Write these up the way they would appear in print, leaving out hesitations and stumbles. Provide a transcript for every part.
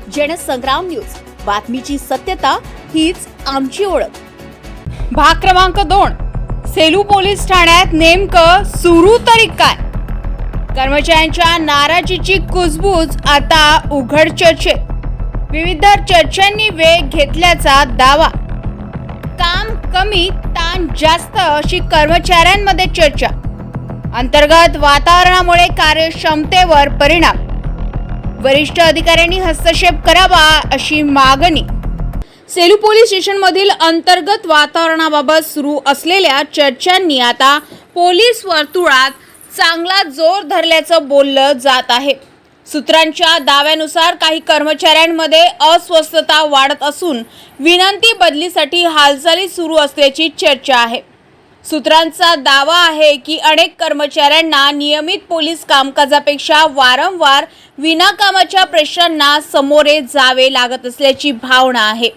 Jansangram news, बातमीची सत्यता हीच आमची ओळख। भाग क्रमांक 2, सेलू पोलीस ठाण्यात नेमकं सुरू तरी काय? कर्मचाऱ्यांच्या नाराजीची कुजबूज आता उघड चर्चेत। विविध चर्चांनी वेग घेतल्याचा दावा। काम कमी ताण जास्त अशी कर्मचाऱ्यांमध्ये चर्चा। अंतर्गत वातावरणामुळे कार्यक्षमतेवर परिणाम। वरिष्ठ अधिकाऱ्यांनी हस्तक्षेप करावा अशी मागणी। सेलू पोलीस स्टेशनमधील अंतर्गत वातावरणाबाबत सुरू असलेल्या चर्चांनी आता पोलीस वर्तुळात चांगला जोर धरल्याचं बोललं जात आहे। सूत्रांच्या दाव्यानुसार काही कर्मचाऱ्यांमध्ये अस्वस्थता वाढत असून विनंती बदलीसाठी हालचाली सुरू असल्याची चर्चा आहे। सूत्रांचा दावा आहे की अनेक कर्मचाऱ्यांना नियमित पोलीस कामकाजापेक्षा वारंवार विनाकामाच्या प्रश्नांना सामोरे जावे लागत असल्याची भावना आहे।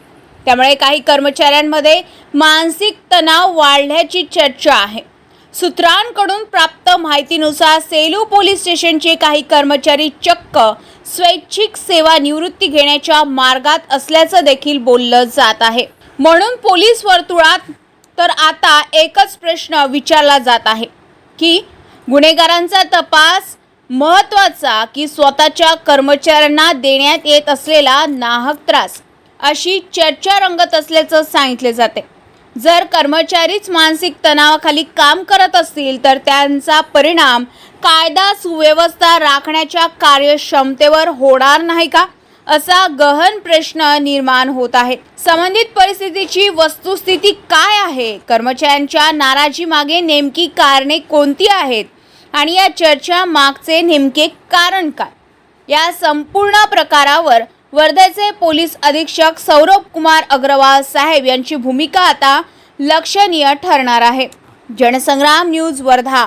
त्यामुळे काही कर्मचाऱ्यांमध्ये मानसिक तणाव वाढल्याची चर्चा आहे। सूत्रांकडून प्राप्त माहितीनुसार सेलू पोलीस स्टेशनचे काही कर्मचारी चक्क स्वैच्छिक सेवानिवृत्ती घेण्याच्या मार्गात असल्याचं देखील बोललं जात आहे। म्हणून पोलीस वर्तुळात तर आता एकच प्रश्न विचारला जात आहे की गुन्हेगारांचा तपास महत्त्वाचा की स्वतःच्या कर्मचाऱ्यांना देण्यात येत असलेला नाहक त्रास, अशी चर्चा रंगत असल्याचं सांगितले जाते। जर कर्मचारीच मानसिक तणावाखाली काम करत असतील तर त्यांचा परिणाम कायदा सुव्यवस्था राखण्याच्या कार्यक्षमतेवर होणार नाही का, असा गहन प्रश्न निर्माण होत आहे। संबंधित परिस्थितीची वस्तुस्थिती काय आहे, कर्मचाऱ्यांच्या नाराजी मागे नेमकी कारणे कोणती आहेत आणि या चर्चा मागचे नेमके कारण काय, या संपूर्ण प्रकारावर वर्ध्याचे पोलीस अधीक्षक सौरभ कुमार अग्रवाल साहेब यांची भूमिका आता लक्षणीय ठरणार आहे। जनसंग्राम न्यूज वर्धा।